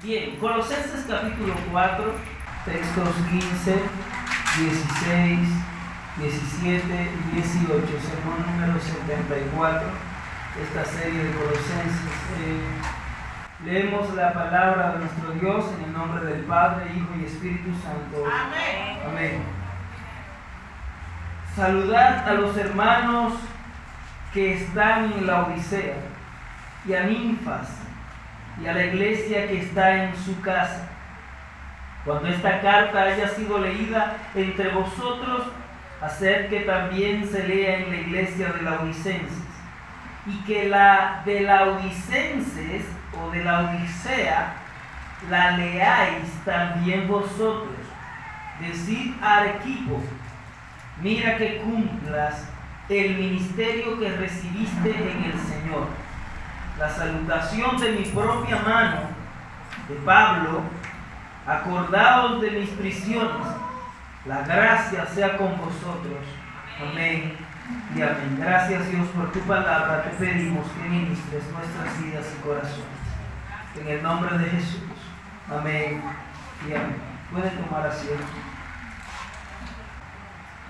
Bien, Colosenses capítulo 4, textos 15, 16, 17 y 18, sermón número 74, esta serie de Colosenses. Leemos la palabra de nuestro Dios en el nombre del Padre, Hijo y Espíritu Santo. Amén. Amén. Saludad a los hermanos que están en la Odisea y a Ninfas y a la iglesia que está en su casa. Cuando esta carta haya sido leída entre vosotros, haced que también se lea en la iglesia de Laodicenses, y que la de Laodicenses o de la Odisea la leáis también vosotros. Decid a Arquipo: mira que cumplas el ministerio que recibiste en el Señor. La salutación de mi propia mano, de Pablo. Acordaos de mis prisiones. La gracia sea con vosotros. Amén y amén. Gracias, Dios, por tu palabra. Te pedimos que ministres nuestras vidas y corazones. En el nombre de Jesús. Amén y amén. Pueden tomar asiento.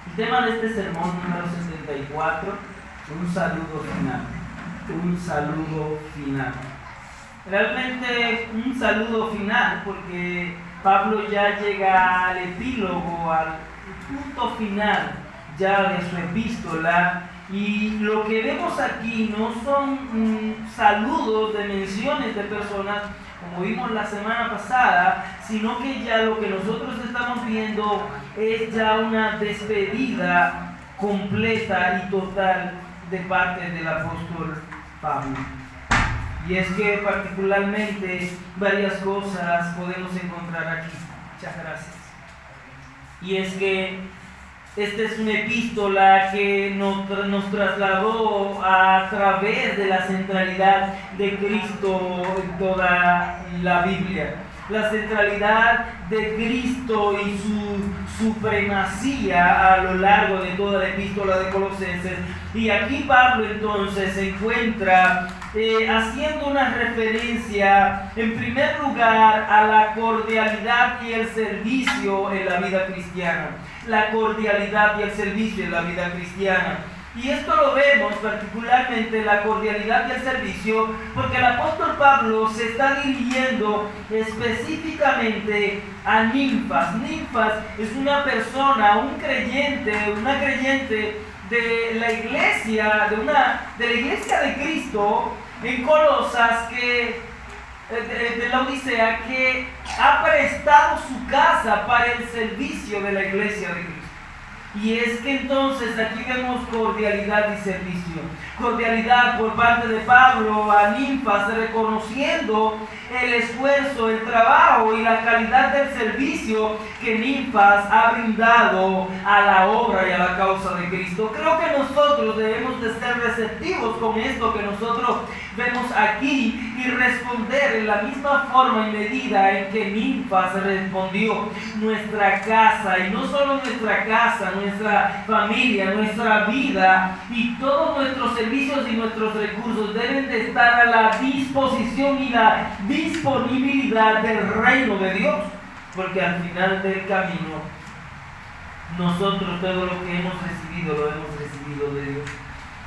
El tema de este sermón número 74, un saludo final. Un saludo final. Realmente un saludo final, porque Pablo ya llega al epílogo, al punto final ya de su epístola, y lo que vemos aquí no son saludos de menciones de personas como vimos la semana pasada, sino que ya lo que nosotros estamos viendo es ya una despedida completa y total de parte del apóstol Pablo. Y es que particularmente varias cosas podemos encontrar aquí. Muchas gracias. Y es que esta es una epístola que nos trasladó a través de la centralidad de Cristo en toda la Biblia. La centralidad de Cristo y su supremacía a lo largo de toda la epístola de Colosenses. Y aquí Pablo entonces se encuentra haciendo una referencia en primer lugar a la cordialidad y el servicio en la vida cristiana. La cordialidad y el servicio en la vida cristiana. Y esto lo vemos particularmente, la cordialidad y el servicio, porque el apóstol Pablo se está dirigiendo específicamente a Ninfas. Ninfas es una persona, un creyente, una creyente de la iglesia, de la iglesia de Cristo en Colosas, de la Odisea, que ha prestado su casa para el servicio de la iglesia de Cristo. Y es que entonces aquí vemos cordialidad y servicio. Cordialidad por parte de Pablo a Ninfas, reconociendo el esfuerzo, el trabajo y la calidad del servicio que Ninfas ha brindado a la obra y a la causa de Cristo. Creo que nosotros debemos de ser receptivos con esto que nosotros vemos aquí y responder en la misma forma y medida en que Ninfas respondió. Nuestra casa, y no solo nuestra casa, nuestra familia, nuestra vida y todos nuestros servicios y nuestros recursos deben de estar a la disposición y la disponibilidad del reino de Dios, porque al final del camino nosotros todo lo que hemos recibido lo hemos recibido de Dios.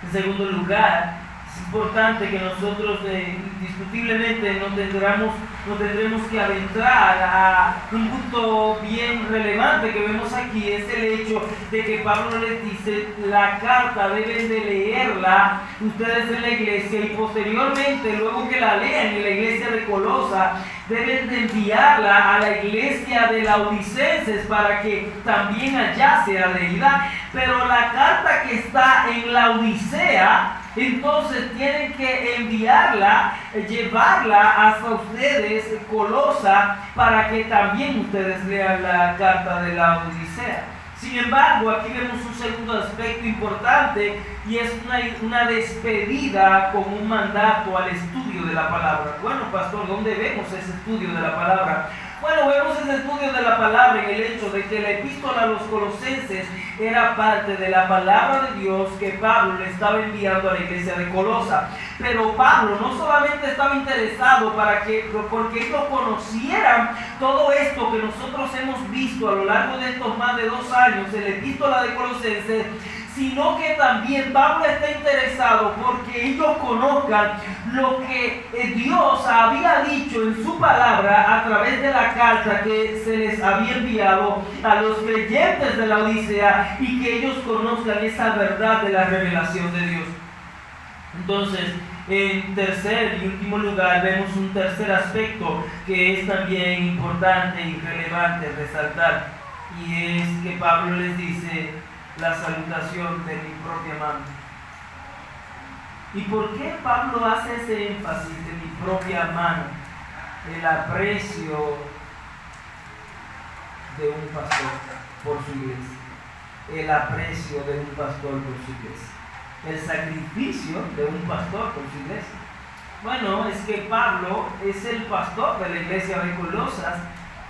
En segundo lugar, es importante que nosotros indiscutiblemente no tendremos que adentrar a un punto bien relevante que vemos aquí. Es el hecho de que Pablo les dice: la carta deben de leerla ustedes en la iglesia, y posteriormente, luego que la lean en la iglesia de Colosa, deben de enviarla a la iglesia de Laodicenses para que también allá sea leída. Pero la carta que está en la Odisea, entonces tienen que enviarla, llevarla hasta ustedes, Colosa, para que también ustedes lean la carta de la Odisea. Sin embargo, aquí vemos un segundo aspecto importante, y es una despedida con un mandato al estudio de la palabra. Bueno, pastor, ¿dónde vemos ese estudio de la palabra? Bueno, vemos ese estudio de la palabra en el hecho de que la epístola a los Colosenses era parte de la palabra de Dios que Pablo le estaba enviando a la iglesia de Colosa. Pero Pablo no solamente estaba interesado porque ellos conocieran todo esto que nosotros hemos visto a lo largo de estos más de 2 años en la epístola de Colosenses, sino que también Pablo está interesado porque ellos conozcan lo que Dios había dicho en su palabra a través de la carta que se les había enviado a los creyentes de la Odisea, y que ellos conozcan esa verdad de la revelación de Dios. Entonces, en tercer y último lugar, vemos un tercer aspecto que es también importante y relevante resaltar, y es que Pablo les dice: la salutación de mi propia mano. ¿Y por qué Pablo hace ese énfasis de mi propia mano? El aprecio de un pastor por su iglesia. El aprecio de un pastor por su iglesia. El sacrificio de un pastor por su iglesia. Bueno, es que Pablo es el pastor de la iglesia de Colosas,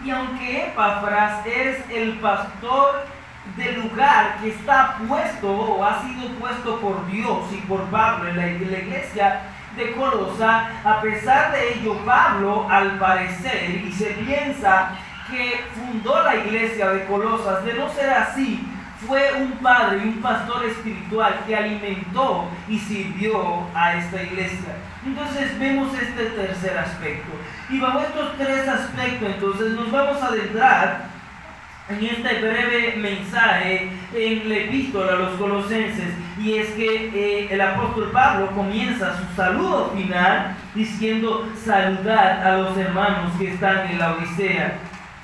y aunque Epafras es el pastor del lugar que está puesto o ha sido puesto por Dios y por Pablo en la iglesia de Colosa, a pesar de ello, Pablo, al parecer, y se piensa que fundó la iglesia de Colosas, de no ser así, fue un padre y un pastor espiritual que alimentó y sirvió a esta iglesia. Entonces vemos este tercer aspecto, y bajo estos 3 aspectos entonces nos vamos a adentrar en este breve mensaje en la epístola a los Colosenses. Y es que el apóstol Pablo comienza su saludo final diciendo: saludad a los hermanos que están en la Odisea.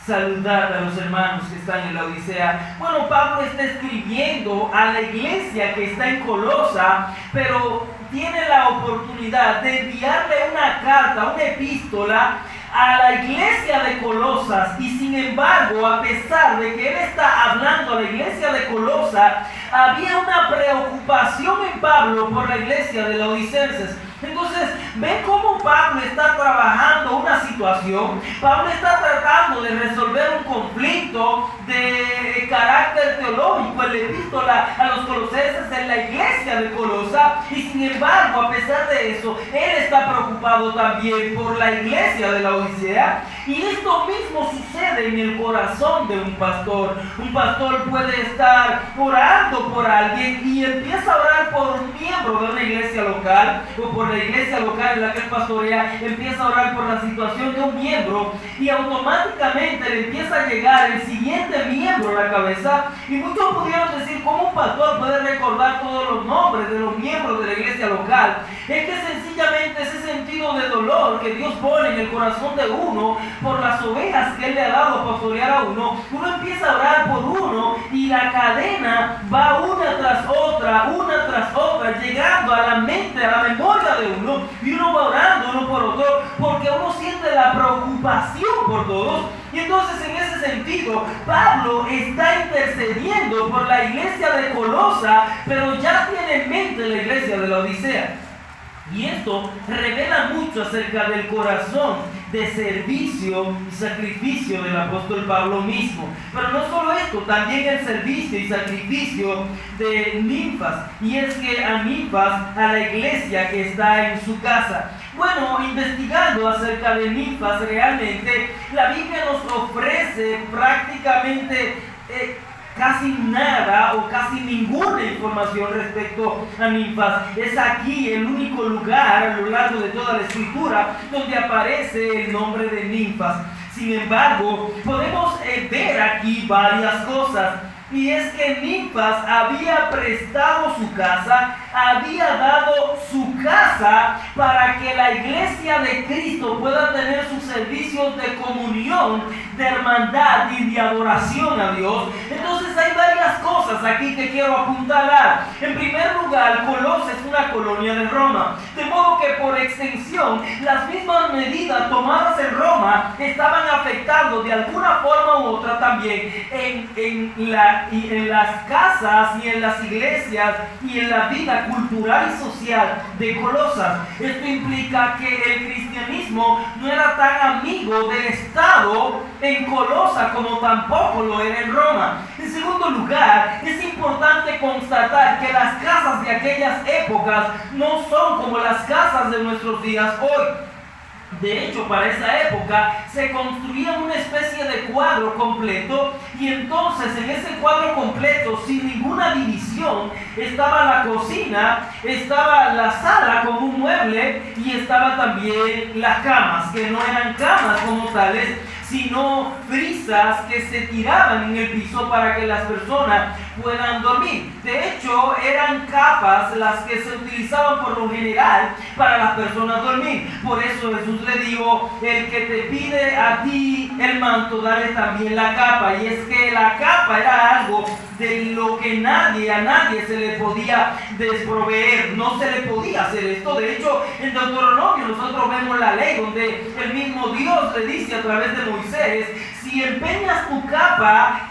Saludad a los hermanos que están en la Odisea. Bueno, Pablo está escribiendo a la iglesia que está en Colosa, pero tiene la oportunidad de enviarle una carta, una epístola a la iglesia de Colosas, y sin embargo, a pesar de que él está hablando a la iglesia de Colosas, había una preocupación en Pablo por la iglesia de los odicenses. Entonces, ven cómo Pablo está trabajando una situación. Pablo está tratando de resolver un conflicto de carácter teológico en la epístola a los Colosenses en la iglesia de Colosa, y sin embargo, a pesar de eso, él está preocupado también por la iglesia de la Odisea. Y esto mismo sucede en el corazón de un pastor. Un pastor puede estar orando por alguien y empieza a orar por un miembro de una iglesia local, o por la iglesia local en la que él pastorea, empieza a orar por la situación de un miembro, y automáticamente le empieza a llegar el siguiente miembro a la cabeza. Y muchos pudieron decir: ¿cómo un pastor puede recordar todos los nombres de los miembros de la iglesia local? Es que sencillamente ese sentido de dolor que Dios pone en el corazón de uno por las ovejas que él le ha dado a pastorear a uno empieza a orar por uno, y la cadena va una tras otra, llegando a la mente, a la memoria de uno, y uno va orando uno por otro, porque uno siente la preocupación por todos. Y entonces, en ese sentido, Pablo está intercediendo por la iglesia de Colosa, pero ya tiene en mente la iglesia de la Odisea. Y esto revela mucho acerca del corazón de servicio y sacrificio del apóstol Pablo mismo. Pero no solo esto, también el servicio y sacrificio de Ninfas. Y es que a Ninfas, a la iglesia que está en su casa. Bueno, investigando acerca de Ninfas, realmente la Biblia nos ofrece prácticamente casi nada o casi ninguna información respecto a Ninfas. Es aquí el único lugar a lo largo de toda la escritura donde aparece el nombre de Ninfas. Sin embargo, podemos ver aquí varias cosas. Y es que Ninfas había prestado su casa, había dado su casa para que la iglesia de Cristo pueda tener sus servicios de comunión, de hermandad y de adoración a Dios. Entonces hay varias cosas aquí que quiero apuntalar. En primer lugar, natural, Colosas es una colonia de Roma. De modo que por extensión, las mismas medidas tomadas en Roma estaban afectando de alguna forma u otra también en las casas y en las iglesias y en la vida cultural y social de Colosas. Esto implica que el cristianismo no era tan amigo del Estado en Colosas como tampoco lo era en Roma. En segundo lugar, es importante constatar que las casas de aquellas épocas no son como las casas de nuestros días hoy. De hecho, para esa época se construía una especie de cuadro completo, y entonces en ese cuadro completo, sin ninguna división, estaba la cocina, estaba la sala como un mueble y estaba también las camas, que no eran camas como tales, sino frisas que se tiraban en el piso para que las personas puedan dormir. De hecho, eran capas las que se utilizaban por lo general para las personas dormir. Por eso Jesús le dijo: el que te pide a ti el manto, dale también la capa. Y es que la capa era algo de lo que a nadie se le podía desproveer. No se le podía hacer esto. De hecho, en Deuteronomio nosotros vemos la ley donde el mismo Dios le dice a través de Moisés: si empeñas tu capa,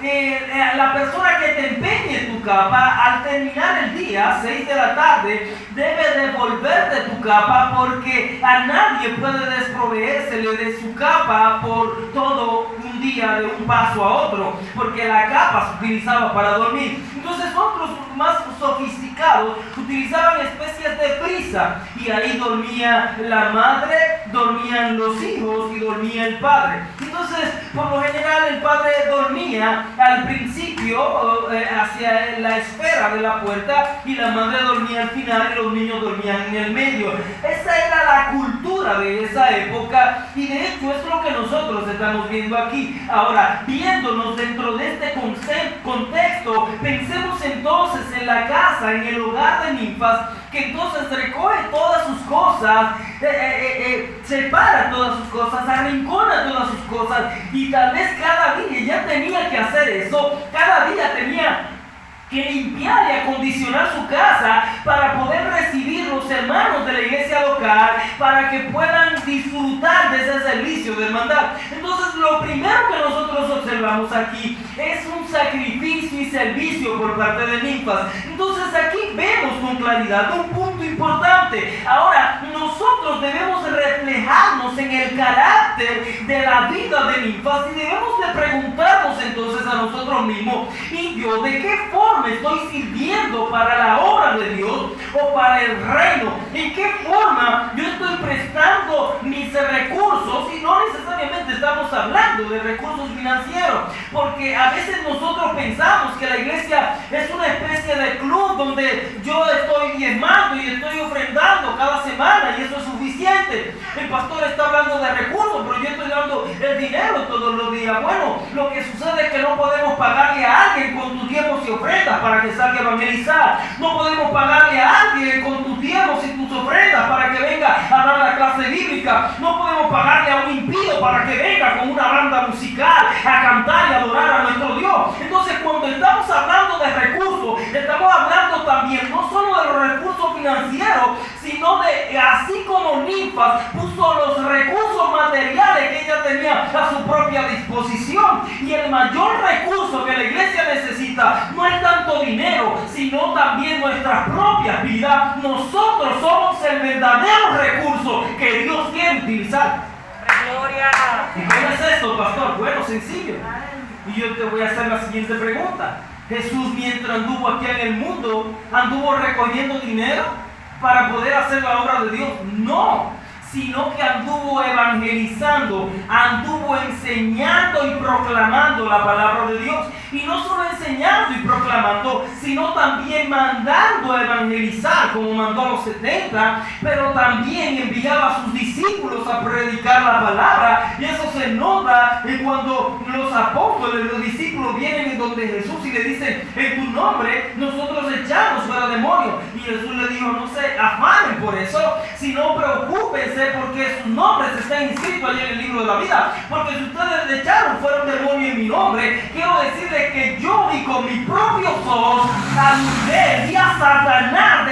la persona que te empeñe tu capa, al terminar el día, 6 de la tarde, debe devolverte tu capa, porque a nadie puede desproveérsele de su capa por todo un día, de un paso a otro, porque la capa se utilizaba para dormir. Entonces otros más sofisticados utilizaban especies de frisa, y ahí dormía la madre, dormían los hijos y dormía el padre. Entonces, por lo general, el padre dormía al principio hacia la esfera de la puerta, y la madre dormía al final, y los niños dormían en el medio. Esa era la cultura de esa época, y de hecho es lo que nosotros estamos viendo aquí. Ahora, viéndonos dentro de este contexto, pensemos entonces en la casa, en el hogar de ninfas, que entonces recoge todas sus cosas, separa todas sus cosas, arrincona todas sus cosas, y tal vez cada día ya tenía que hacer eso. Cada día tenía que limpiar y acondicionar su casa para poder recibir los hermanos de la iglesia local, para que puedan disfrutar de ese servicio de hermandad. Entonces, lo primero que nosotros observamos aquí es un sacrificio y servicio por parte de ninfas. Entonces, aquí vemos con claridad un punto importante. Ahora, nosotros debemos reflejarnos en el carácter de la vida de ninfas, y debemos de preguntarnos entonces a nosotros mismos: ¿y yo de qué forma estoy sirviendo para la obra de Dios o para el reino? ¿En qué forma yo estoy prestando mis recursos? Y no necesariamente estamos hablando de recursos financieros, porque a veces nosotros pensamos que la iglesia es una especie de club donde yo estoy diezmando y estoy ofrendando cada semana y eso es suficiente. El pastor está hablando de recursos, pero yo estoy dando el dinero todos los días. Bueno, lo que sucede es que no podemos pagarle a alguien con tus diezmos y ofrendas para que salga a evangelizar. No podemos pagarle a alguien con tus diezmos y tus ofrendas para que venga a dar la clase bíblica. No podemos pagarle a un impío para que venga con una banda musical a cantar y adorar a nuestro Dios. Entonces, cuando estamos hablando de recursos, estamos hablando también no solo de los recursos financieros, sino de, así como ninfas puso los recursos materiales que ella tenía a su propia disposición. Y el mayor recurso que la iglesia necesita no es tanto dinero, sino también nuestras propias vidas. Nosotros somos el verdadero recurso que Dios quiere utilizar. Gloria. ¿Y cómo es esto, pastor? Bueno, sencillo. Y yo te voy a hacer la siguiente pregunta. Jesús, mientras anduvo aquí en el mundo, ¿anduvo recogiendo dinero para poder hacer la obra de Dios? No, sino que anduvo evangelizando, anduvo enseñando y proclamando la palabra de Dios. Y no solo enseñando y proclamando, sino también mandando a evangelizar, como mandó a los 70, pero también enviaba a sus discípulos a predicar la palabra. Y eso se nota cuando los apóstoles, los discípulos vienen en donde Jesús y le dicen: en tu nombre nosotros echamos fuera demonios. Y Jesús le dijo: no se afanen por eso, sino preocúpense porque sus nombres están inscritos allí en el libro de la vida. Porque si ustedes echaron fuera un demonio en mi nombre, quiero decirles que yo vi con mis propios ojos al ver y a Satanás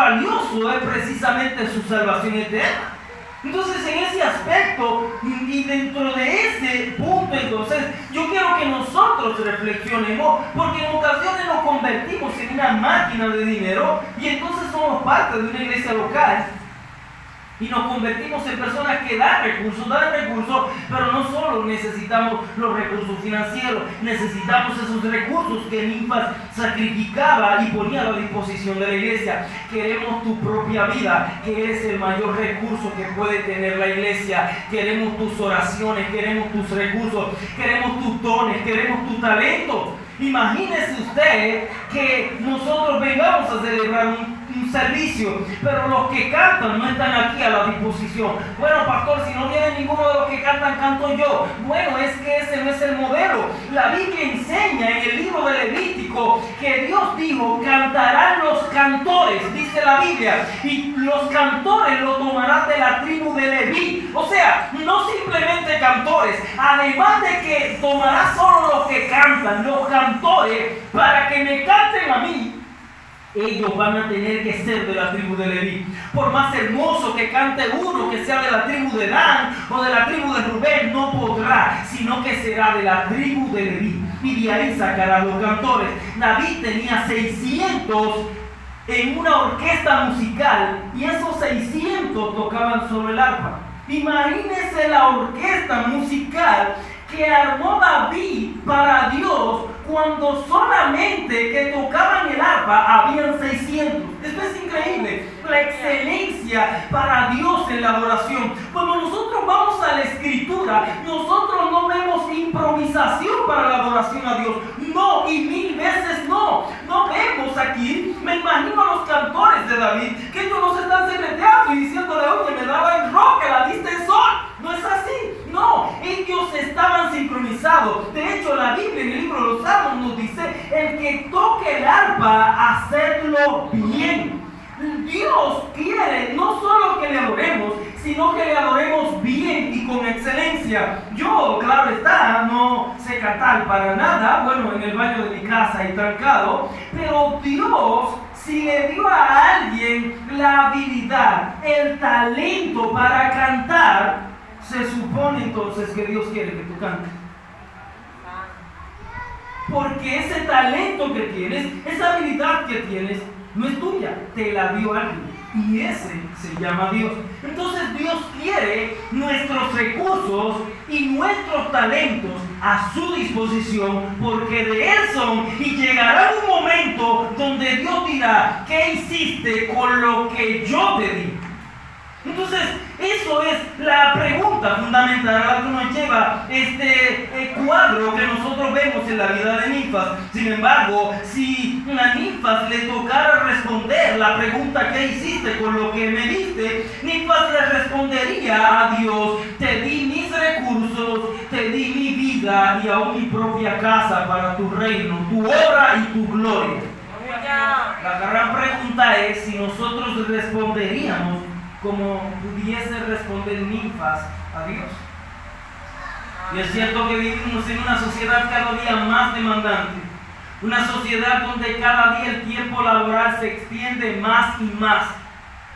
valioso es precisamente su salvación eterna. Entonces, en ese aspecto y dentro de ese punto, entonces, yo quiero que nosotros reflexionemos, porque en ocasiones nos convertimos en una máquina de dinero y entonces somos parte de una iglesia local y nos convertimos en personas que dan recursos, pero no solo necesitamos los recursos financieros, necesitamos esos recursos que Ninfas sacrificaba y ponía a la disposición de la iglesia. Queremos tu propia vida, que es el mayor recurso que puede tener la iglesia. Queremos tus oraciones, queremos tus recursos, queremos tus dones, queremos tu talento. Imagínese usted que nosotros vengamos a celebrar un servicio, pero los que cantan no están aquí a la disposición. Bueno, pastor, si no viene ninguno de los que cantan, canto yo. Bueno, es que ese no es el modelo. La Biblia enseña en el libro de Levítico que Dios dijo, cantarán los cantores, dice la Biblia, y los cantores lo tomarán de la tribu de Leví. O sea, no simplemente cantores, además de que tomará solo los que cantan, los cantores, para que me canten a mí. Ellos van a tener que ser de la tribu de Leví. Por más hermoso que cante uno que sea de la tribu de Dan o de la tribu de Rubén, no podrá, sino que será de la tribu de Leví. Y de ahí sacará los cantores. David tenía 600 en una orquesta musical y esos 600 tocaban solo el arpa. Imagínense la orquesta musical que armó David para Dios, cuando solamente que tocaban el arpa habían 600. Esto es increíble, la excelencia para Dios en la adoración. Cuando nosotros vamos a la Escritura, nosotros no vemos improvisación para la adoración a Dios. No, y mil veces no. No vemos aquí, me imagino a los cantores de David, que ellos no se están secreteando y diciéndole, oye, me daba el rock, que la diste en sol. No es así. No, ellos estaban sincronizados. De hecho, la Biblia en el libro de los Salmos nos dice, el que toque el arpa, hacerlo bien. Dios quiere no solo que le adoremos, sino que le adoremos bien y con excelencia. Yo, claro está, no sé cantar para nada, bueno, en el baño de mi casa y trancado, pero Dios, si le dio a alguien la habilidad, el talento para cantar, se supone entonces que Dios quiere que tú cantes. Porque ese talento que tienes, esa habilidad que tienes, no es tuya, te la dio alguien. Y ese se llama Dios. Entonces Dios quiere nuestros recursos y nuestros talentos a su disposición, porque de Él son, y llegará un momento donde Dios dirá, ¿qué hiciste con lo que yo te di? Entonces, eso es la pregunta fundamental a la que nos lleva este cuadro que nosotros vemos en la vida de Ninfas. Sin embargo, si a Ninfas le tocara responder la pregunta ¿qué hiciste con lo que me diste? Ninfas le respondería a Dios, te di mis recursos, te di mi vida y aún mi propia casa para tu reino, tu obra y tu gloria. La gran pregunta es si nosotros responderíamos como pudiese responder Ninfas a Dios. Y es cierto que vivimos en una sociedad cada día más demandante, una sociedad donde cada día el tiempo laboral se extiende más y más,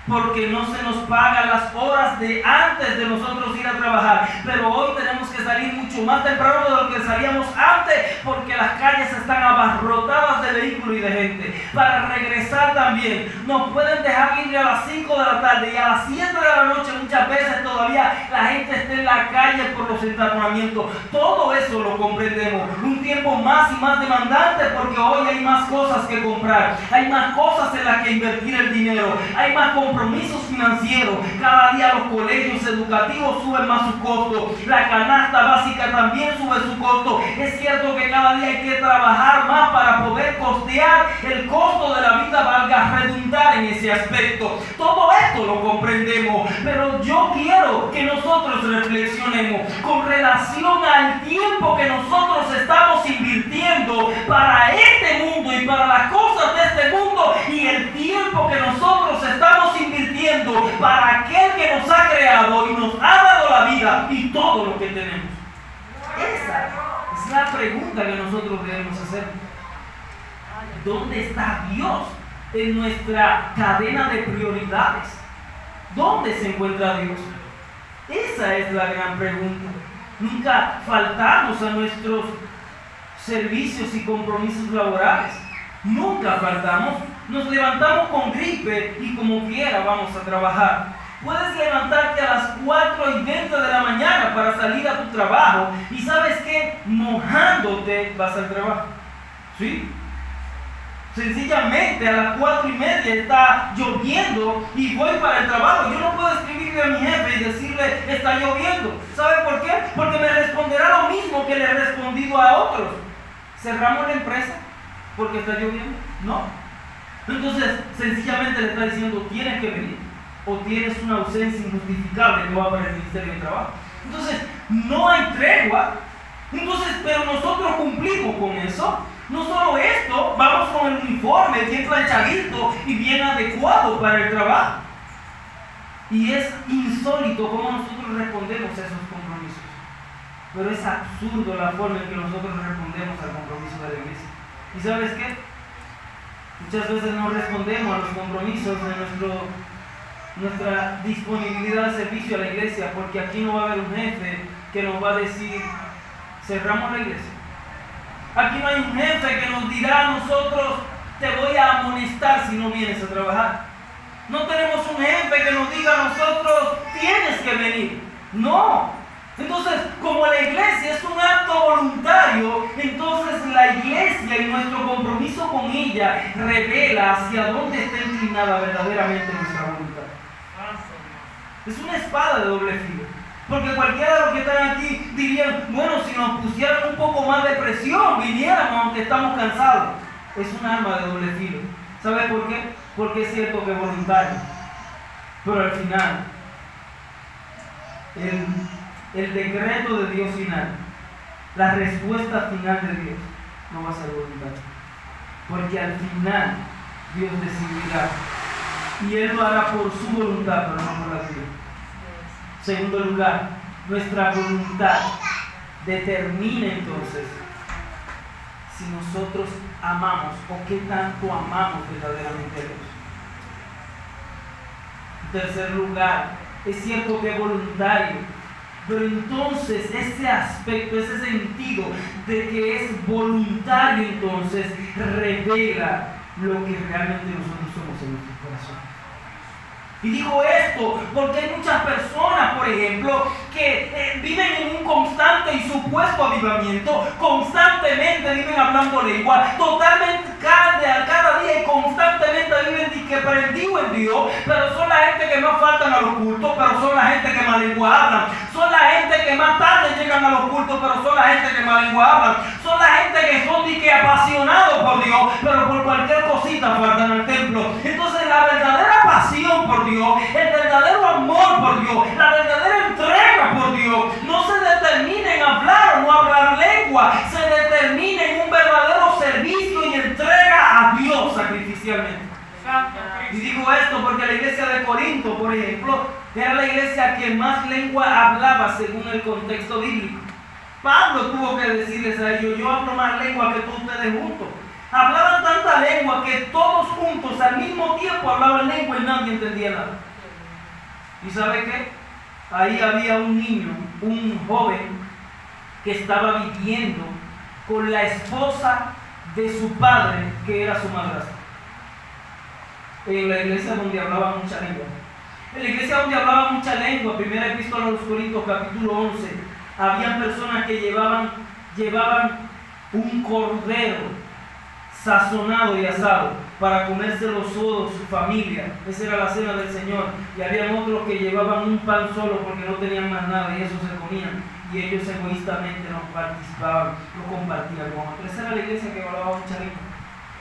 porque no se nos paga las horas de antes de nosotros ir a trabajar. Pero hoy tenemos que salir mucho más temprano de lo que salíamos antes, porque las calles están abarrotadas de vehículos y de gente. Para regresar también, nos pueden dejar libre a las 5 de la tarde y a las 7 de la noche muchas veces todavía la gente está en la calle por los entaponamientos. Todo eso lo comprendemos. Un tiempo más y más demandante, porque hoy hay más cosas que comprar, hay más cosas en las que invertir el dinero, hay más compromisos financieros. Cada día los colegios educativos suben más su costo, la canasta básica también sube su costo. Es cierto que cada día hay que trabajar más para poder costear el costo de la vida, valga redundar en ese aspecto. Todo esto lo comprendemos, pero yo quiero que nosotros reflexionemos con relación al tiempo que nosotros estamos invirtiendo para este mundo y para las cosas de este mundo, y el tiempo que nosotros estamos invirtiendo para aquel que nos ha creado y nos ha dado la vida y todo lo que tenemos. Esa es la pregunta que nosotros debemos hacer. ¿Dónde está Dios en nuestra cadena de prioridades? ¿Dónde se encuentra Dios? Esa es la gran pregunta. Nunca faltamos a nuestros servicios y compromisos laborales. Nunca faltamos. Nos levantamos con gripe y como quiera vamos a trabajar. Puedes levantarte a las 4:20 de la mañana para salir a tu trabajo y ¿sabes qué? Mojándote vas al trabajo. ¿Sí? Sencillamente a las 4:30 está lloviendo y voy para el trabajo. Yo no puedo escribirle a mi jefe y decirle está lloviendo. ¿Sabe por qué? Porque me responderá lo mismo que le he respondido a otros. ¿Cerramos la empresa porque está lloviendo? No. Entonces sencillamente le está diciendo tienes que venir o tienes una ausencia injustificable que va para el Ministerio de Trabajo. Entonces no hay tregua. Entonces, pero nosotros cumplimos con eso. No solo esto, vamos con el uniforme bien planchadito y bien adecuado para el trabajo. Y es insólito cómo nosotros respondemos a esos compromisos. Pero es absurdo la forma en que nosotros respondemos al compromiso de la iglesia. ¿Y sabes qué? Muchas veces no respondemos a los compromisos de nuestra disponibilidad al servicio a la iglesia, porque aquí no va a haber un jefe que nos va a decir, cerramos la iglesia. Aquí no hay un jefe que nos dirá a nosotros, te voy a amonestar si no vienes a trabajar. No tenemos un jefe que nos diga a nosotros, tienes que venir. No. Entonces, como la iglesia es un acto voluntario, entonces la iglesia y nuestro compromiso con ella revela hacia dónde está inclinada verdaderamente nuestra voluntad. Es una espada de doble filo. Porque cualquiera de los que están aquí dirían, bueno, si nos pusieran un poco más de presión, viniéramos aunque estamos cansados. Es un arma de doble filo. ¿Sabe por qué? Porque es cierto que es voluntario. Pero al final, el decreto de Dios final, la respuesta final de Dios, no va a ser voluntaria. Porque al final, Dios decidirá. Y Él lo hará por su voluntad, pero no por la suya. Segundo lugar, nuestra voluntad determina entonces si nosotros amamos o qué tanto amamos verdaderamente a Dios. En tercer lugar, es cierto que es voluntario, pero entonces ese aspecto, ese sentido de que es voluntario, entonces revela lo que realmente nosotros somos en nuestro corazón. Y digo esto porque hay muchas personas, por ejemplo, que viven en un constante y supuesto avivamiento, constantemente viven hablando lengua, totalmente cada día y constantemente viven que prendido en Dios, pero son la gente que más faltan a los cultos, pero son la gente que más lengua hablan, son la gente que más tarde llegan a los cultos, pero son la gente que más lengua hablan, son la gente que son apasionados por Dios, pero por cualquier cosita faltan al templo. Entonces la verdadera pasión por Dios, el verdadero amor por Dios, la verdadera entrega por Dios, no se determina en hablar o no hablar lengua, se determina en un verdadero servicio y entrega a Dios sacrificialmente. Y digo esto porque la iglesia de Corinto, por ejemplo, era la iglesia que más lengua hablaba según el contexto bíblico. Pablo tuvo que decirles a ellos, yo hablo más lengua que todos ustedes juntos. Hablaban tanta lengua que todos juntos al mismo tiempo hablaban lengua y nadie entendía nada. ¿Y sabe qué? Ahí había un niño, un joven, que estaba viviendo con la esposa de su padre, que era su madrastra. En la iglesia donde hablaba mucha lengua. En la iglesia donde hablaba mucha lengua, primera epístola a los Corintios, capítulo 11, habían personas que llevaban un cordero sazonado y asado para comérselo solo su familia. Esa era la cena del Señor. Y habían otros que llevaban un pan solo porque no tenían más nada y eso se comían. Y ellos egoístamente no participaban, no compartían con otros. Esa era la iglesia que hablaba mucha lengua.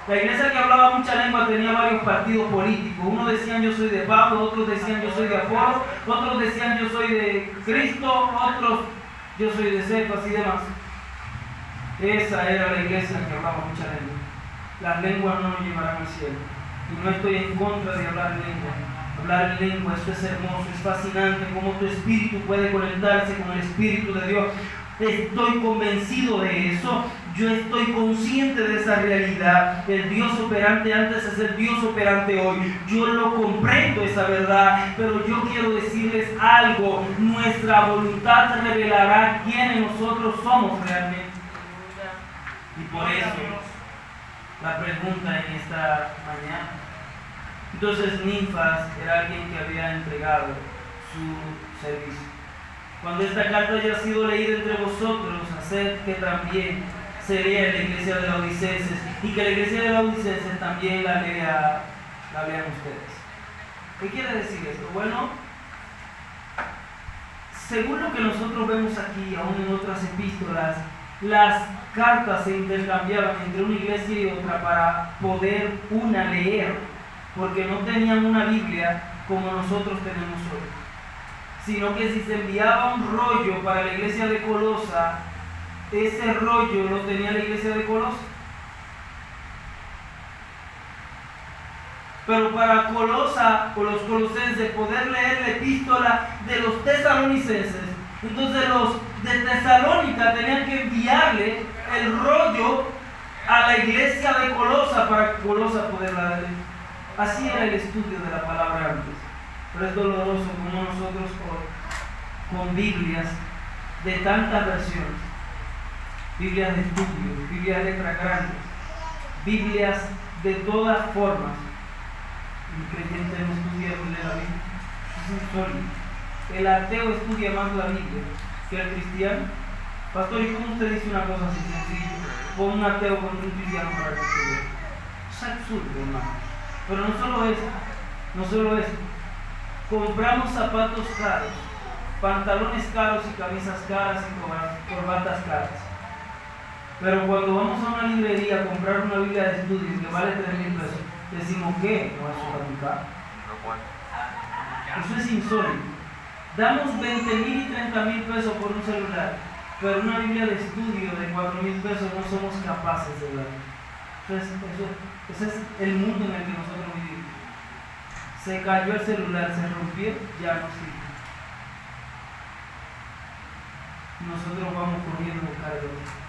La iglesia que hablaba mucha lengua tenía varios partidos políticos. Unos decían yo soy de Pablo, otros decían yo soy de Apolo, otros decían yo soy de Cristo, otros yo soy de Cefas y demás. Esa era la iglesia que hablaba mucha lengua. Las lenguas no nos llevarán al cielo. Y no estoy en contra de hablar lengua. Hablar en lengua, eso es hermoso, es fascinante, cómo tu espíritu puede conectarse con el Espíritu de Dios. estoy convencido de eso, yo estoy consciente de esa realidad. El Dios operante antes es el Dios operante hoy. Yo lo comprendo esa verdad, pero yo quiero decirles algo. Nuestra voluntad revelará quiénes nosotros somos realmente. Y por eso la pregunta en esta mañana. Entonces Ninfas era alguien que había entregado su servicio. Cuando esta carta haya sido leída entre vosotros, haced que también se lea en la iglesia de Laodicenses, y que la iglesia de Laodicenses también la lean ustedes. ¿Qué quiere decir esto? Bueno, según lo que nosotros vemos aquí, aún en otras epístolas, las cartas se intercambiaban entre una iglesia y otra para poder una leer, porque no tenían una Biblia como nosotros tenemos hoy, sino que si se enviaba un rollo para la iglesia de Colosa, ese rollo lo tenía la iglesia de Colosa. Pero para Colosa o los colosenses poder leer la epístola de los tesalonicenses, entonces los de Tesalónica tenían que enviarle el rollo a la iglesia de Colosa para que Colosa pudiera leer. Así era el estudio de la palabra antes. Pero es doloroso como nosotros con Biblias de tantas versiones, Biblias de estudio, Biblias de letras grandes, Biblias de todas formas. El creyente no estudia la Biblia. Es insólito. El ateo estudia más la Biblia que el cristiano. Pastor, ¿y cómo usted dice una cosa así sencilla? Pon un ateo contra un cristiano para que estudie. Es absurdo, hermano. Pero no solo eso. Compramos zapatos caros, pantalones caros y camisas caras y corbatas caras. Pero cuando vamos a una librería a comprar una Biblia de estudio que vale 3,000 pesos, decimos, ¿qué? No, eso está muy caro. Eso es insólito. Damos 20,000 y 30,000 pesos por un celular, pero una Biblia de estudio de 4,000 pesos no somos capaces de dar. Ese es el mundo en el que nosotros vivimos. Se cayó el celular, se rompió, ya no sirve. Nosotros vamos corriendo a buscar el otro.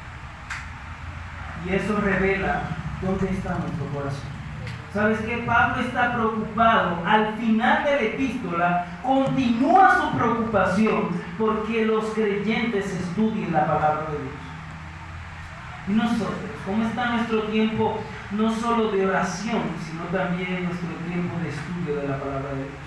Y eso revela dónde está nuestro corazón. ¿Sabes qué? Pablo está preocupado. Al final de la epístola continúa su preocupación porque los creyentes estudien la palabra de Dios. Y nosotros, ¿cómo está nuestro tiempo no solo de oración, sino también nuestro tiempo de estudio de la palabra de Dios?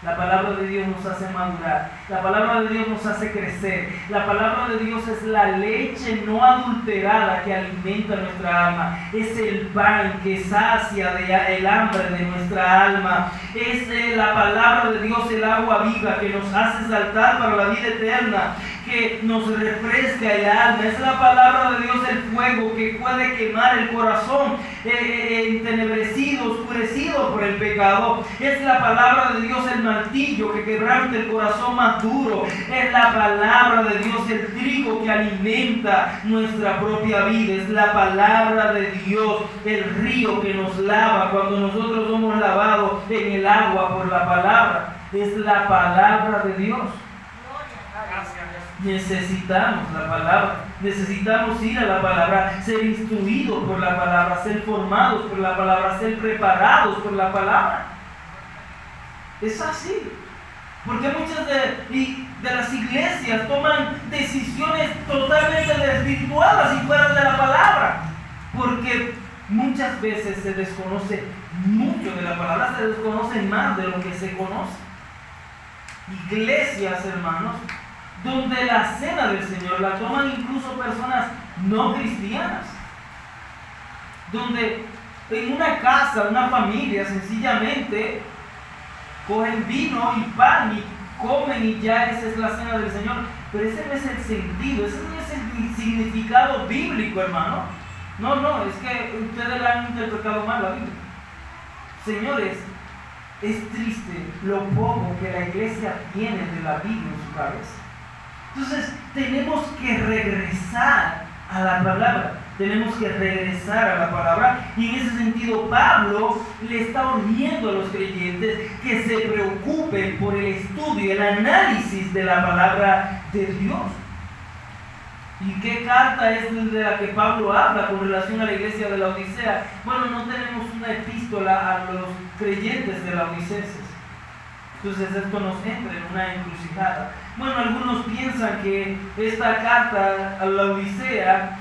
La palabra de Dios nos hace madurar, la palabra de Dios nos hace crecer, la palabra de Dios es la leche no adulterada que alimenta nuestra alma, es el pan que sacia el hambre de nuestra alma, es la palabra de Dios el agua viva que nos hace saltar para la vida eterna, que nos refresca el alma, es la palabra de Dios el fuego que puede quemar el corazón entenebrecido, oscurecido por el pecado, es la palabra de Dios el martillo que quebranta el corazón más duro, es la palabra de Dios el trigo que alimenta nuestra propia vida, es la palabra de Dios el río que nos lava cuando nosotros somos lavados en el agua por la palabra, es la palabra de Dios. Necesitamos la palabra, necesitamos ir a la palabra, ser instruidos por la palabra, ser formados por la palabra, ser preparados por la palabra. Es así, porque muchas de las iglesias toman decisiones totalmente desvirtuadas y fuera de la palabra, porque muchas veces se desconoce mucho de la palabra, se desconoce más de lo que se conoce. Iglesias, hermanos, donde la cena del Señor la toman incluso personas no cristianas, donde en una casa, una familia, sencillamente cogen vino y pan y comen y ya esa es la cena del Señor, pero ese no es el sentido, ese no es el significado bíblico, hermano. No, es que ustedes la han interpretado mal la Biblia. Señores, es triste lo poco que la iglesia tiene de la Biblia en su cabeza. Entonces tenemos que regresar a la palabra, tenemos que regresar a la palabra, y en ese sentido Pablo le está urgiendo a los creyentes que se preocupen por el estudio, el análisis de la palabra de Dios. ¿Y qué carta es de la que Pablo habla con relación a la iglesia de la Odisea? Bueno, no tenemos una epístola a los creyentes de la Odisea. Entonces esto nos entra en una encrucijada. Bueno, algunos piensan que esta carta a la Odisea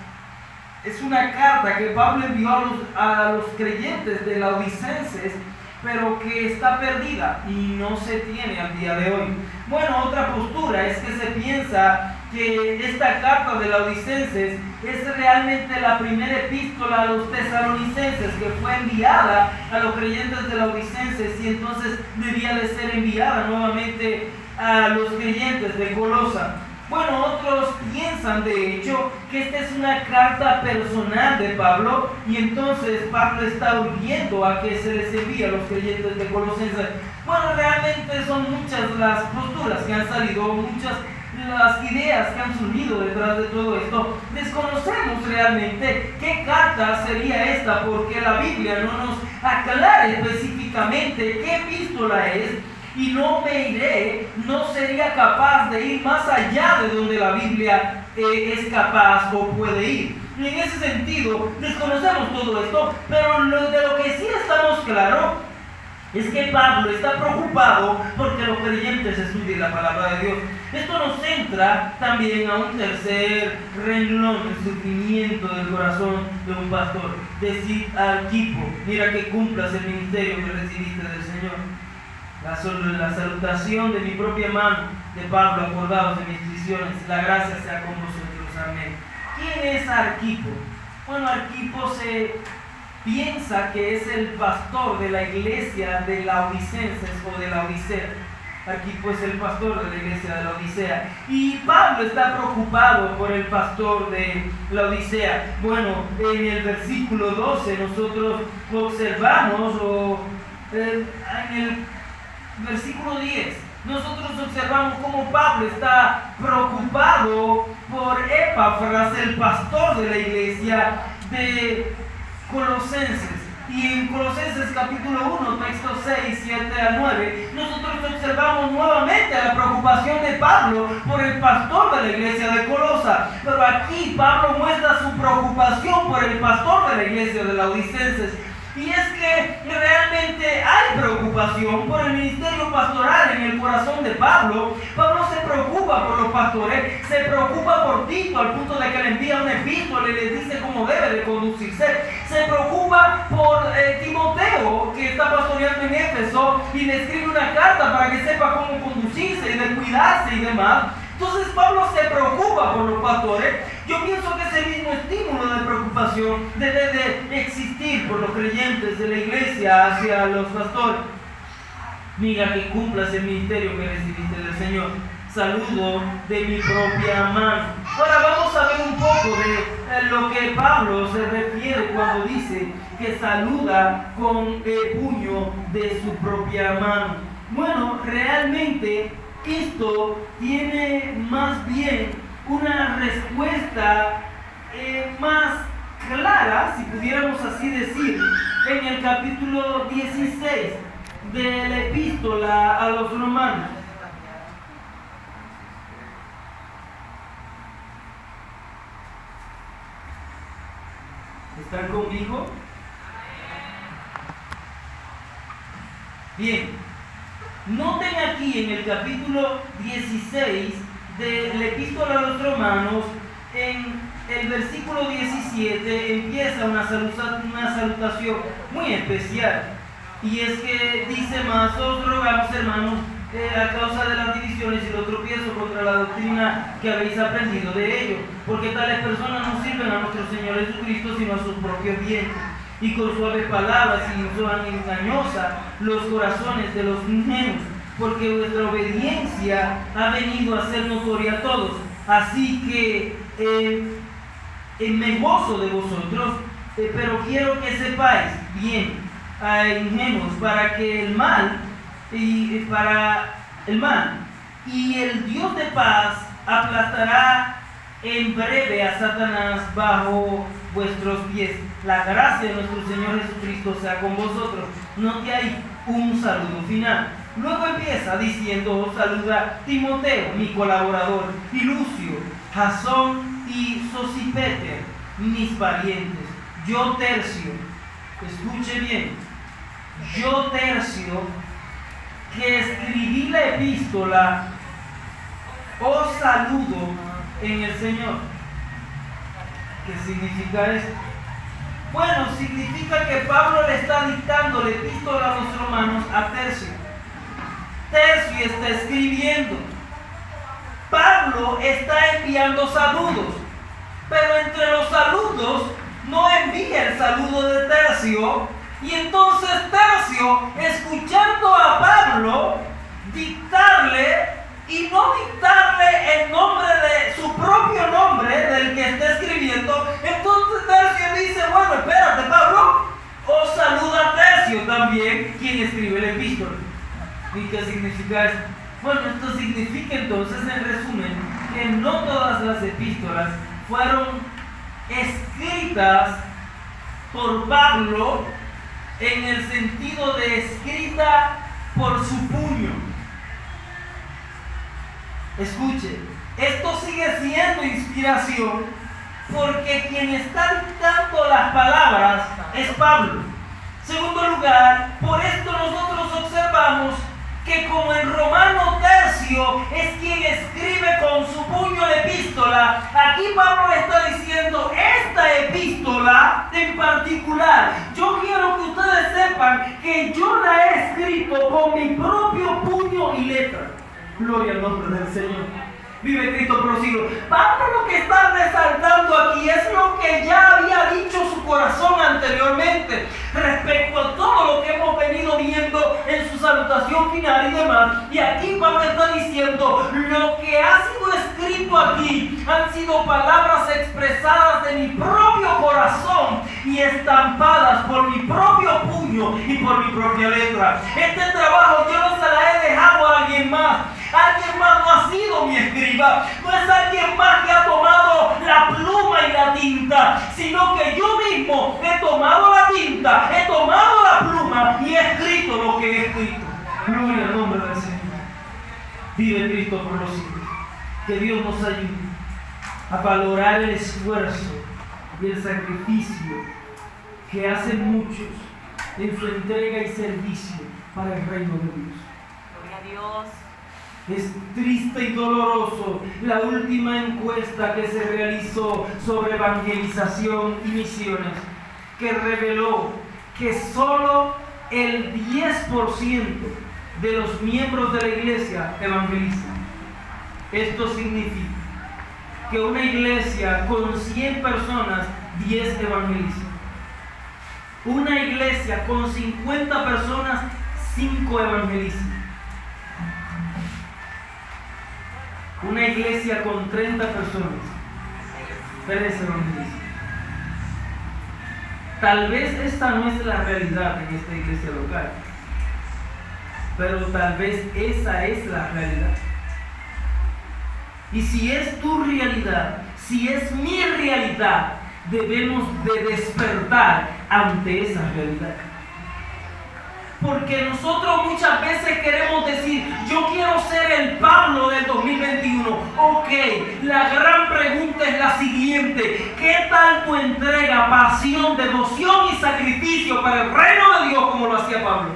es una carta que Pablo envió a los creyentes de la Odicenses, pero que está perdida y no se tiene al día de hoy. Bueno, otra postura es que se piensa que esta carta de la Odicenses es realmente la primera epístola a los tesalonicenses que fue enviada a los creyentes de la Odicenses y entonces debía de ser enviada nuevamente a los creyentes de Colosa. Bueno, otros piensan de hecho que esta es una carta personal de Pablo y entonces Pablo está urgiendo a que se les envíe a los creyentes de Colosenses. Bueno, realmente son muchas las posturas que han salido, muchas las ideas que han surgido detrás de todo esto. Desconocemos realmente qué carta sería esta porque la Biblia no nos aclara específicamente qué epístola es. Y no sería capaz de ir más allá de donde la Biblia es capaz o puede ir. Y en ese sentido, desconocemos todo esto, pero de lo que sí estamos claros es que Pablo está preocupado porque los creyentes estudien la palabra de Dios. Esto nos centra también a un tercer renglón, el sufrimiento del corazón de un pastor. Decir al equipo, mira que cumplas el ministerio que recibiste del Señor. La salutación de mi propia mano, de Pablo, acordados de mis visiones, la gracia sea con vosotros. Amén. ¿Quién es Arquipo? Bueno, Arquipo se piensa que es el pastor de la iglesia de la Odicenses o de la Odisea. Arquipo es el pastor de la iglesia de la Odisea. Y Pablo está preocupado por el pastor de la Odisea. Bueno, en el versículo 12 nosotros observamos, en el versículo 10, nosotros observamos cómo Pablo está preocupado por Epafras, el pastor de la iglesia de Colosenses. Y en Colosenses capítulo 1, textos 6, 7 al 9, nosotros observamos nuevamente la preocupación de Pablo por el pastor de la iglesia de Colosa. Pero aquí Pablo muestra su preocupación por el pastor de la iglesia de la Odicenses. Y es que realmente hay preocupación por el ministerio pastoral en el corazón de Pablo. Pablo se preocupa por los pastores, se preocupa por Tito al punto de que le envía una epístola y les dice cómo debe de conducirse. Se preocupa por Timoteo, que está pastoreando en Éfeso, y le escribe una carta para que sepa cómo conducirse y de cuidarse y demás. Entonces Pablo se preocupa por los pastores. Yo pienso que ese mismo estímulo de preocupación debe de existir por los creyentes de la iglesia hacia los pastores. Mira que cumplas el ministerio que recibiste del Señor. Saludo de mi propia mano. Ahora vamos a ver un poco de lo que Pablo se refiere cuando dice que saluda con el puño de su propia mano. Bueno, realmente esto tiene más bien una respuesta más clara, si pudiéramos así decir, en el capítulo 16 de la epístola a los romanos. ¿Están conmigo? Bien. Noten aquí en el capítulo 16 de la epístola a los romanos, en el versículo 17 empieza una salutación muy especial. Y es que dice más: os rogamos, hermanos, a causa de las divisiones y los tropiezos contra la doctrina que habéis aprendido de ellos, porque tales personas no sirven a nuestro Señor Jesucristo sino a sus propios bienes, y con suaves palabras y usan engañosa los corazones de los ingenuos, porque vuestra obediencia ha venido a ser notoria a todos. Así que me gozo de vosotros, pero quiero que sepáis bien, ingenuos, para el mal y el Dios de paz aplastará en breve a Satanás bajo vuestros pies. La gracia de nuestro Señor Jesucristo sea con vosotros. Note ahí un saludo final. Luego empieza diciendo: os saluda Timoteo, mi colaborador, y Lucio, Jasón y Sosipater, mis parientes. Yo Tercio, escuche bien, yo Tercio, que escribí la epístola, os saludo en el Señor. ¿Qué significa esto? Bueno, significa que Pablo le está dictando la epístola a los romanos a Tercio. Tercio está escribiendo. Pablo está enviando saludos, pero entre los saludos no envía el saludo de Tercio, y entonces Tercio, escuchando a Pablo dictarle, y no dictarle el nombre de su propio nombre del que está escribiendo, entonces Tercio dice, bueno, espérate Pablo, os saluda Tercio también, quien escribe la epístola. ¿Y qué significa esto? Bueno, esto significa entonces, en resumen, que no todas las epístolas fueron escritas por Pablo en el sentido de escrita por su puño. Escuche, esto sigue siendo inspiración porque quien está dictando las palabras es Pablo. Segundo lugar, por esto nosotros observamos que como en Romano Tercio es quien escribe con su puño la epístola, aquí Pablo le está diciendo esta epístola en particular. Yo quiero que ustedes sepan que yo la he escrito con mi propio puño y letra. Gloria al nombre del Señor. Vive Cristo por los siglos. Pablo lo que está resaltando aquí es lo que ya había dicho su corazón anteriormente respecto a todo lo que hemos venido viendo en su salutación final y demás. Y aquí Pablo está diciendo, lo que ha sido escrito aquí han sido palabras expresadas de mi propio corazón y estampadas por mi propio puño y por mi propia letra. Este trabajo yo no se la he dejado a alguien más. Alguien más no ha sido mi escriba, no es alguien más que ha tomado la pluma y la tinta, sino que yo mismo he tomado la tinta, he tomado la pluma y he escrito lo que he escrito. Gloria al nombre del Señor. Vive Cristo por los siglos. Que Dios nos ayude a valorar el esfuerzo y el sacrificio que hacen muchos en su entrega y servicio para el reino de Dios. Gloria a Dios. Es triste y doloroso la última encuesta que se realizó sobre evangelización y misiones, que reveló que solo el 10% de los miembros de la iglesia evangelizan. Esto significa que una iglesia con 100 personas, 10 evangelizan. Una iglesia con 50 personas, 5 evangelizan. Una iglesia con 30 personas, 3 evangelizan. Tal vez esta no es la realidad en esta iglesia local, pero tal vez esa es la realidad. Y si es tu realidad, si es mi realidad, debemos de despertar ante esa realidad. Porque nosotros muchas veces queremos decir, yo quiero ser el Pablo del 2021. Ok, la gran pregunta es la siguiente: ¿qué tal tu entrega, pasión, devoción y sacrificio para el reino de Dios como lo hacía Pablo?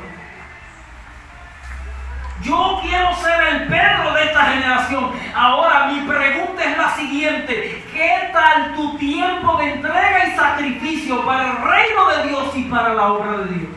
Yo quiero ser el Pedro de esta generación. Ahora mi pregunta es la siguiente: ¿qué tal tu tiempo de entrega y sacrificio para el reino de Dios y para la obra de Dios?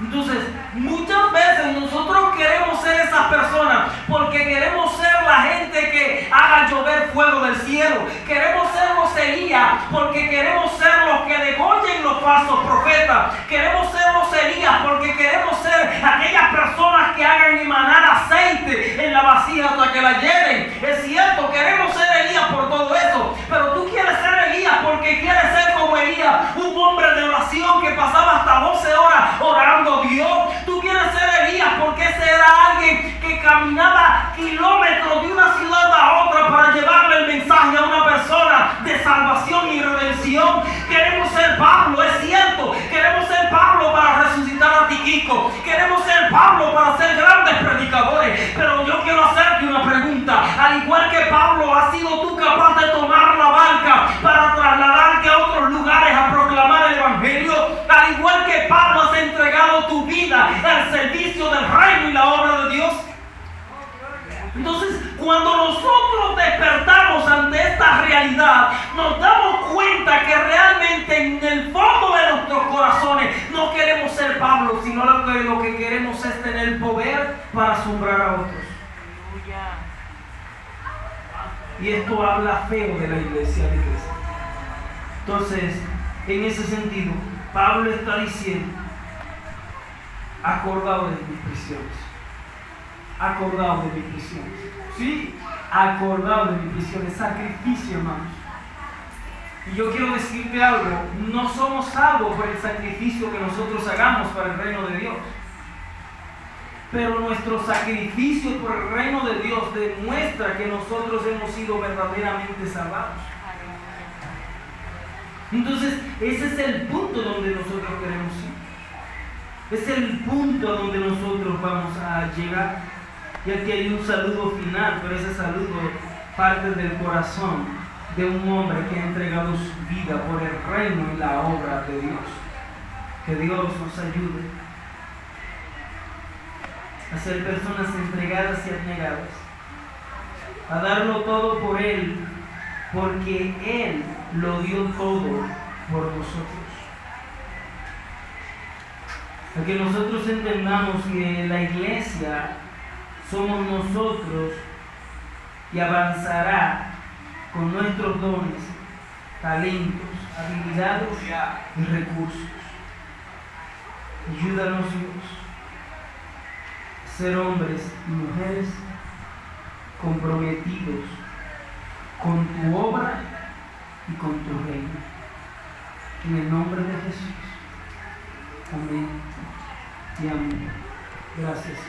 Entonces, muchas veces nosotros queremos ser esas personas porque queremos ser la gente que haga llover fuego del cielo. Queremos ser los Elías porque queremos ser los que degollen los falsos profetas. Queremos ser los Elías porque queremos ser aquellas personas que hagan emanar aceite en la vasija hasta que la llenen. Es cierto, queremos ser Elías por todo eso, pero tú quieres ser Elías porque quieres ser como Elías, un hombre de oración que pasaba hasta 12 horas orando a Dios. Tú quieres ser Elías porque ese era alguien que caminaba kilómetros de una ciudad a otra para llevarle el mensaje a una persona de salvación y redención. Queremos ser Pablo, es cierto. Queremos ser Pablo para resucitar a Tíquico. Queremos ser Pablo para ser grandes predicadores. Pero yo quiero hacerte una pregunta. Al igual que Pablo, has sido tú capaz de tomar la barca para trasladarte a otros lugares a proclamar el Evangelio. Al igual que Pablo, has entregado tu vida al servicio del reino y la obra de Dios. Entonces, cuando nosotros despertamos ante esta realidad, nos damos cuenta que realmente en el fondo de nuestros corazones no queremos ser Pablo, sino lo que queremos es tener poder para asombrar a otros. Y esto habla feo de la iglesia de Cristo. Entonces, en ese sentido, Pablo está diciendo: acordado de mis prisiones. Acordado de mis prisiones. Sí, acordado de mis prisiones. Sacrificio, hermanos. Y yo quiero decirte algo: no somos salvos por el sacrificio que nosotros hagamos para el reino de Dios. Pero nuestro sacrificio por el reino de Dios demuestra que nosotros hemos sido verdaderamente salvados. Entonces, ese es el punto donde nosotros queremos ir. Es el punto donde nosotros vamos a llegar. Y aquí hay un saludo final, pero ese saludo parte del corazón de un hombre que ha entregado su vida por el reino y la obra de Dios. Que Dios nos ayude a ser personas entregadas y abnegadas, a darlo todo por Él, porque Él lo dio todo por nosotros. A que nosotros entendamos que la iglesia somos nosotros y avanzará con nuestros dones, talentos, habilidades y recursos. Ayúdanos, Dios, a ser hombres y mujeres comprometidos con tu obra y con tu reino. En el nombre de Jesús. Amén y amén. Gracias, Dios.